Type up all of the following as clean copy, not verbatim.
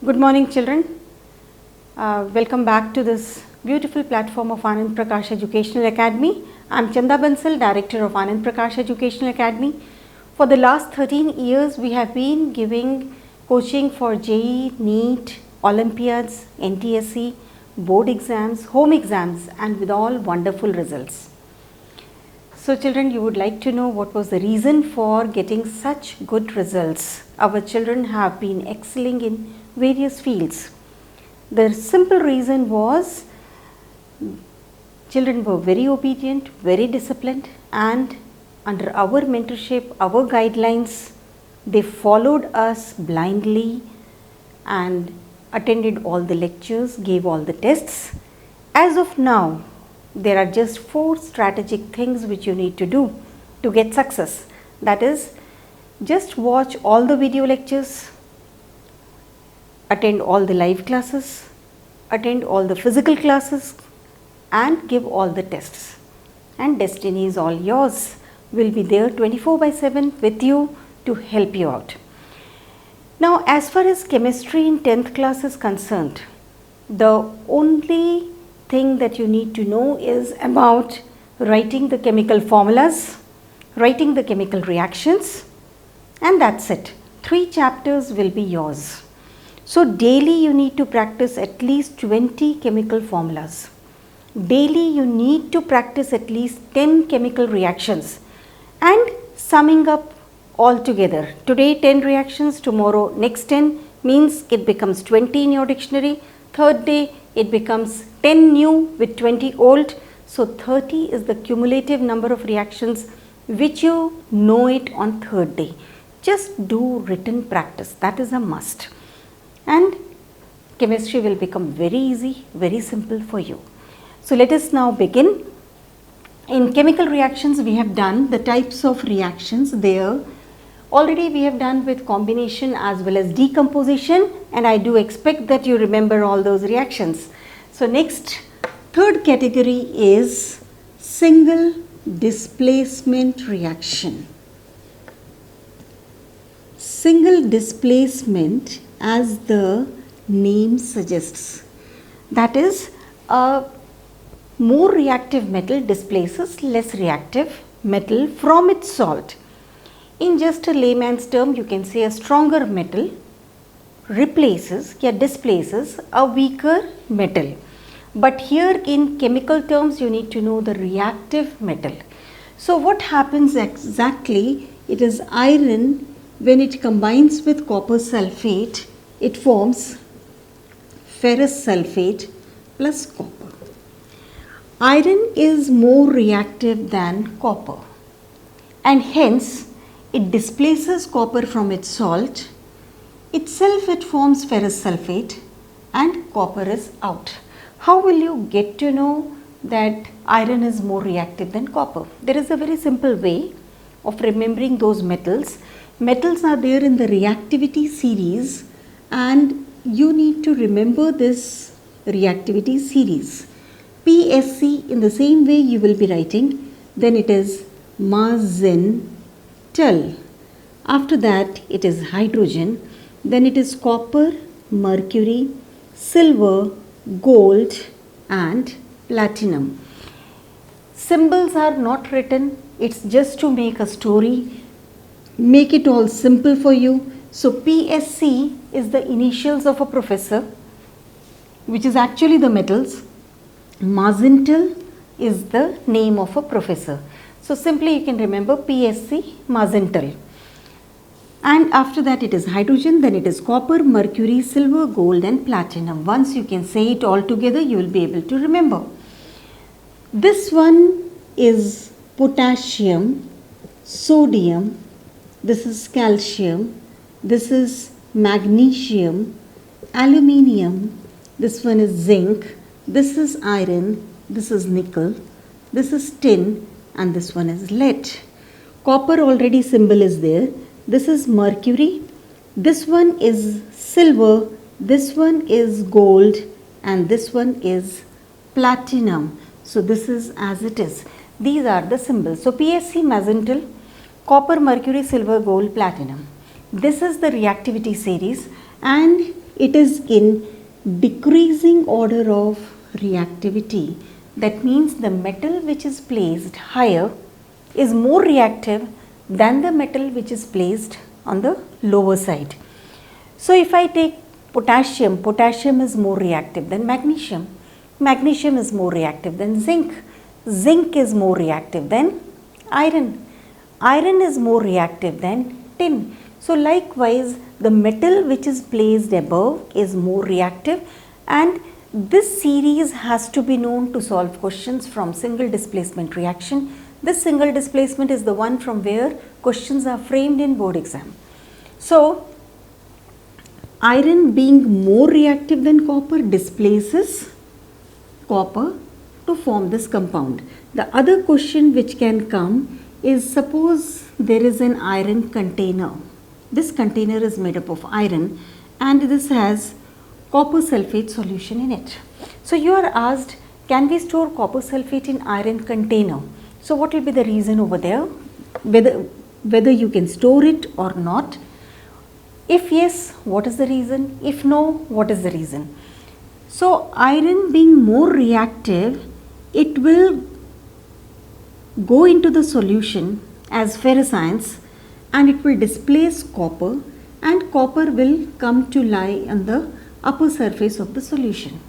Good morning children. Welcome back to this beautiful platform of Anand Prakash Educational Academy. I am Chanda Bansal, Director of Anand Prakash Educational Academy. For the last 13 years we have been giving coaching for JEE, NEET, Olympiads, NTSE, board exams, home exams and with all wonderful results. So children, you would like to know what was the reason for getting such good results. Our children have been excelling in various fields. The simple reason was children were very obedient, very disciplined, and under our mentorship, our guidelines, they followed us blindly and attended all the lectures, gave all the tests. As of now, there are just 4 strategic things which you need to do to get success. That is, just watch all the video lectures, attend all the live classes, attend all the physical classes and give all the tests. And destiny is all yours. Will be there 24/7 with you to help you out. Now, as far as chemistry in 10th class is concerned, the only thing that you need to know is about writing the chemical formulas, writing the chemical reactions, and that's it. 3 chapters will be yours. So daily you need to practice at least 20 chemical formulas. Daily you need to practice at least 10 chemical reactions and summing up all together. Today 10 reactions, tomorrow next 10 means it becomes 20 in your dictionary. Third day it becomes 10 new with 20 old. So 30 is the cumulative number of reactions which you know it on third day. Just do written practice, that is a must. And chemistry will become very easy, very simple for you. So let us now begin. In chemical reactions we have done the types of reactions there. Already we have done with combination as well as decomposition, and I do expect that you remember all those reactions. So next, third category is single displacement reaction. Single displacement, as the name suggests, that is, a more reactive metal displaces less reactive metal from its salt. In just a layman's term, you can say a stronger metal replaces or displaces a weaker metal. But here in chemical terms, you need to know the reactive metal. So what happens exactly? It is iron. When it combines with copper sulfate, it forms ferrous sulfate plus copper. Iron is more reactive than copper, and hence it displaces copper from its salt. Itself it forms ferrous sulfate and copper is out. How will you get to know that iron is more reactive than copper? There is a very simple way of remembering those metals. Metals are there in the reactivity series, and you need to remember this reactivity series. PSC, in the same way you will be writing, then it is Mazental. After that it is hydrogen, then it is copper, mercury, silver, gold and platinum. Symbols are not written, it's just to make a story, make it all simple for you. So PSC is the initials of a professor, which is actually the metals. Mazental is the name of a professor. So simply you can remember PSC, Mazental. And after that it is hydrogen, then it is copper, mercury, silver, gold and platinum. Once you can say it all together, you will be able to remember. This one is potassium, sodium, this is calcium, this is magnesium, aluminium, this one is zinc, this is iron, this is nickel, this is tin and this one is lead. Copper already symbol is there. This is mercury, this one is silver, this one is gold and this one is platinum. So this is as it is. These are the symbols. So PSC, Mazental, copper, mercury, silver, gold, platinum. This is the reactivity series, and it is in decreasing order of reactivity. That means the metal which is placed higher is more reactive than the metal which is placed on the lower side. So if I take potassium, potassium is more reactive than magnesium. Magnesium is more reactive than zinc. Zinc is more reactive than iron. Iron is more reactive than tin. So likewise, the metal which is placed above is more reactive, and this series has to be known to solve questions from single displacement reaction. This single displacement is the one from where questions are framed in board exam. So iron being more reactive than copper displaces copper to form this compound. The other question which can come is, suppose there is an iron container. This container is made up of iron and this has copper sulfate solution in it. So you are asked, can we store copper sulfate in iron container? So what will be the reason over there? Whether you can store it or not. If yes, what is the reason? If no, what is the reason? So iron being more reactive, it will go into the solution as ferrous ions and it will displace copper, and copper will come to lie on the upper surface of the solution.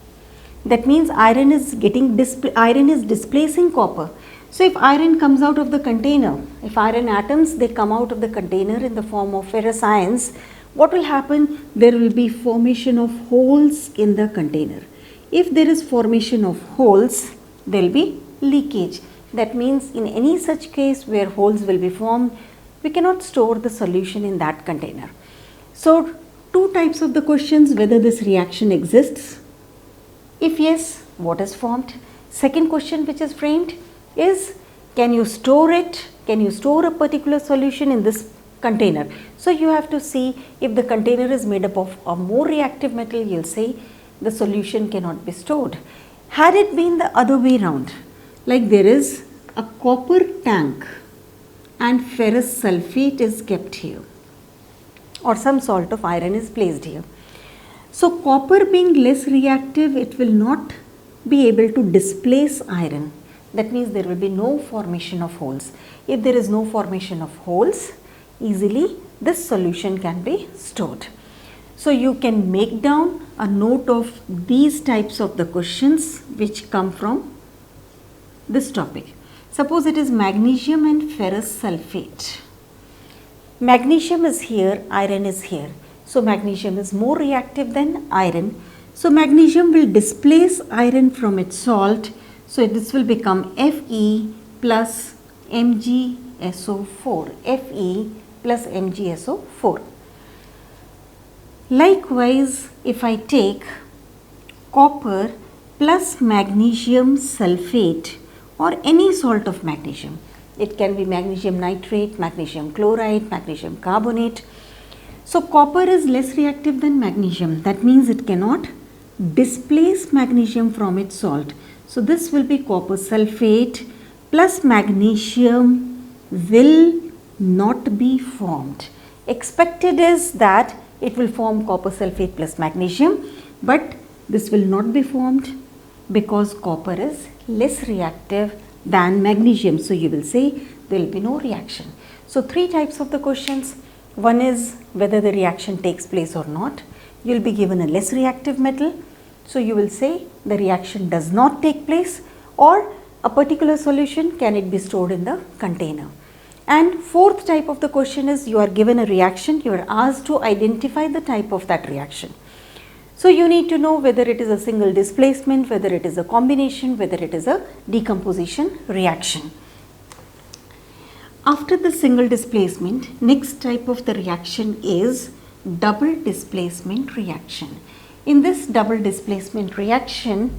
That means iron is displacing copper. So if iron comes out of the container, if iron atoms they come out of the container in the form of ferrous ions, what will happen? There will be formation of holes in the container. If there is formation of holes, there will be leakage. That means in any such case where holes will be formed, we cannot store the solution in that container. So two types of the questions, whether this reaction exists. If yes, what is formed? Second question which is framed is, can you store it? Can you store a particular solution in this container? So you have to see, if the container is made up of a more reactive metal, you'll say the solution cannot be stored. Had it been the other way around, like there is a copper tank and ferrous sulfate is kept here, or some salt of iron is placed here. So copper being less reactive, it will not be able to displace iron. That means there will be no formation of holes. If there is no formation of holes, easily this solution can be stored. So you can make down a note of these types of the questions which come from this topic. Suppose it is magnesium and ferrous sulfate. Magnesium is here, iron is here. So magnesium is more reactive than iron. So magnesium will displace iron from its salt. So this will become Fe plus MgSO4. Fe plus MgSO4. Likewise, if I take copper plus magnesium sulfate or any salt of magnesium, it can be magnesium nitrate, magnesium chloride, magnesium carbonate. So copper is less reactive than magnesium. That means it cannot displace magnesium from its salt. So this will be copper sulfate plus magnesium will not be formed. Expected is that it will form copper sulfate plus magnesium, but this will not be formed because copper is less reactive than magnesium. So you will say there will be no reaction. So three types of the questions. One is whether the reaction takes place or not. You will be given a less reactive metal. So you will say the reaction does not take place, or a particular solution, can it be stored in the container. And fourth type of the question is, you are given a reaction, you are asked to identify the type of that reaction. So you need to know whether it is a single displacement, whether it is a combination, whether it is a decomposition reaction. After the single displacement, next type of the reaction is double displacement reaction. In this double displacement reaction,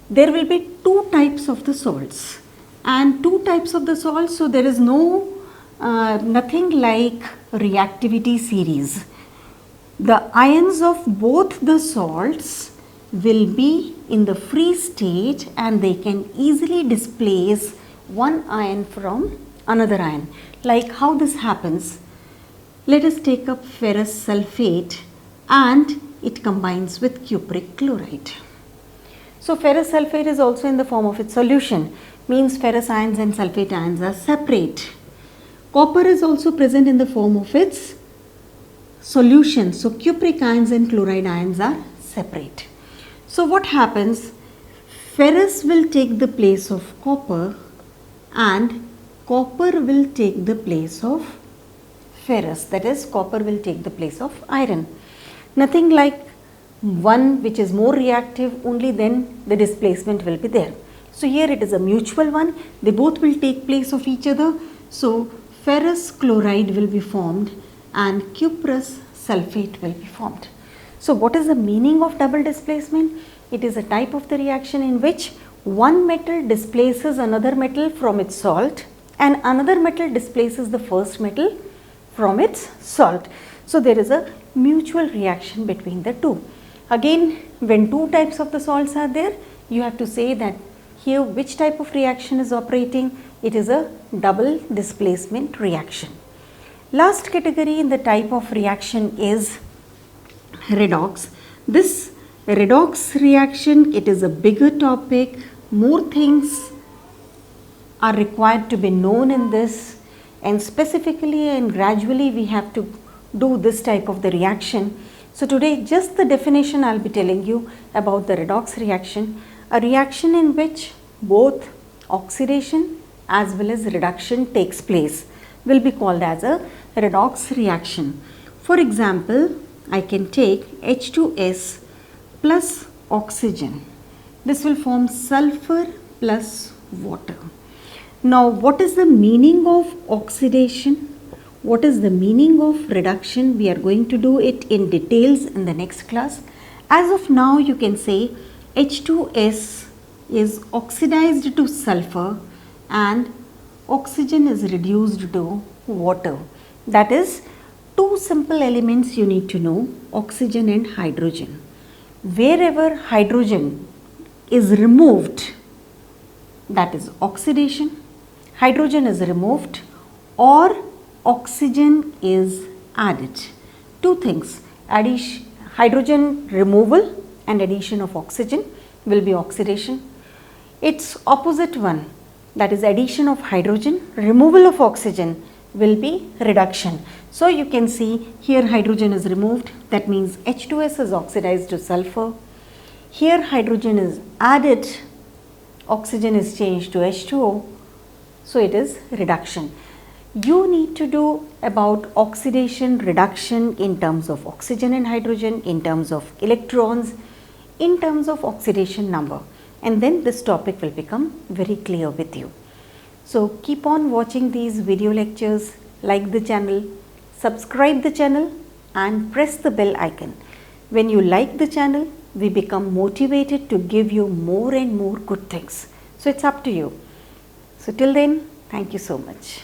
there will be two types of the salts and two types of the salts. So there is nothing like reactivity series. The ions of both the salts will be in the free state and they can easily displace one ion from another ion. Like how this happens, let us take up ferrous sulfate and it combines with cupric chloride. So ferrous sulfate is also in the form of its solution, means ferrous ions and sulfate ions are separate. Copper is also present in the form of its solution, so cupric ions and chloride ions are separate. So what happens? Ferrous will take the place of copper and copper will take the place of ferrous, that is copper will take the place of iron. Nothing like one which is more reactive, only then the displacement will be there. So here it is a mutual one, they both will take place of each other. So ferrous chloride will be formed and cuprous sulfate will be formed. So what is the meaning of double displacement? It is a type of the reaction in which one metal displaces another metal from its salt and another metal displaces the first metal from its salt. So there is a mutual reaction between the two. Again, when two types of the salts are there, you have to say that here which type of reaction is operating. It is a double displacement reaction. Last category in the type of reaction is redox. This redox reaction, it is a bigger topic, more things are required to be known in this, and specifically and gradually we have to do this type of the reaction. So today just the definition I will be telling you about the redox reaction, a reaction in which both oxidation as well as reduction takes place will be called as a redox reaction. For example, I can take H2S plus oxygen. This will form sulfur plus water. Now what is the meaning of oxidation? What is the meaning of reduction? We are going to do it in details in the next class. As of now, you can say H2S is oxidized to sulfur and oxygen is reduced to water. That is two simple elements you need to know, oxygen and hydrogen. Wherever hydrogen is removed, that is oxidation, hydrogen is removed or oxygen is added. Two things, hydrogen removal and addition of oxygen will be oxidation. Its opposite one, that is addition of hydrogen, removal of oxygen will be reduction. So you can see here hydrogen is removed, that means H2S is oxidized to sulfur. Here hydrogen is added, oxygen is changed to H2O, so it is reduction. You need to do about oxidation reduction in terms of oxygen and hydrogen, in terms of electrons, in terms of oxidation number, and then this topic will become very clear with you. So keep on watching these video lectures, like the channel, subscribe the channel and press the bell icon. When you like the channel, we become motivated to give you more and more good things. So it's up to you. So till then, thank you so much.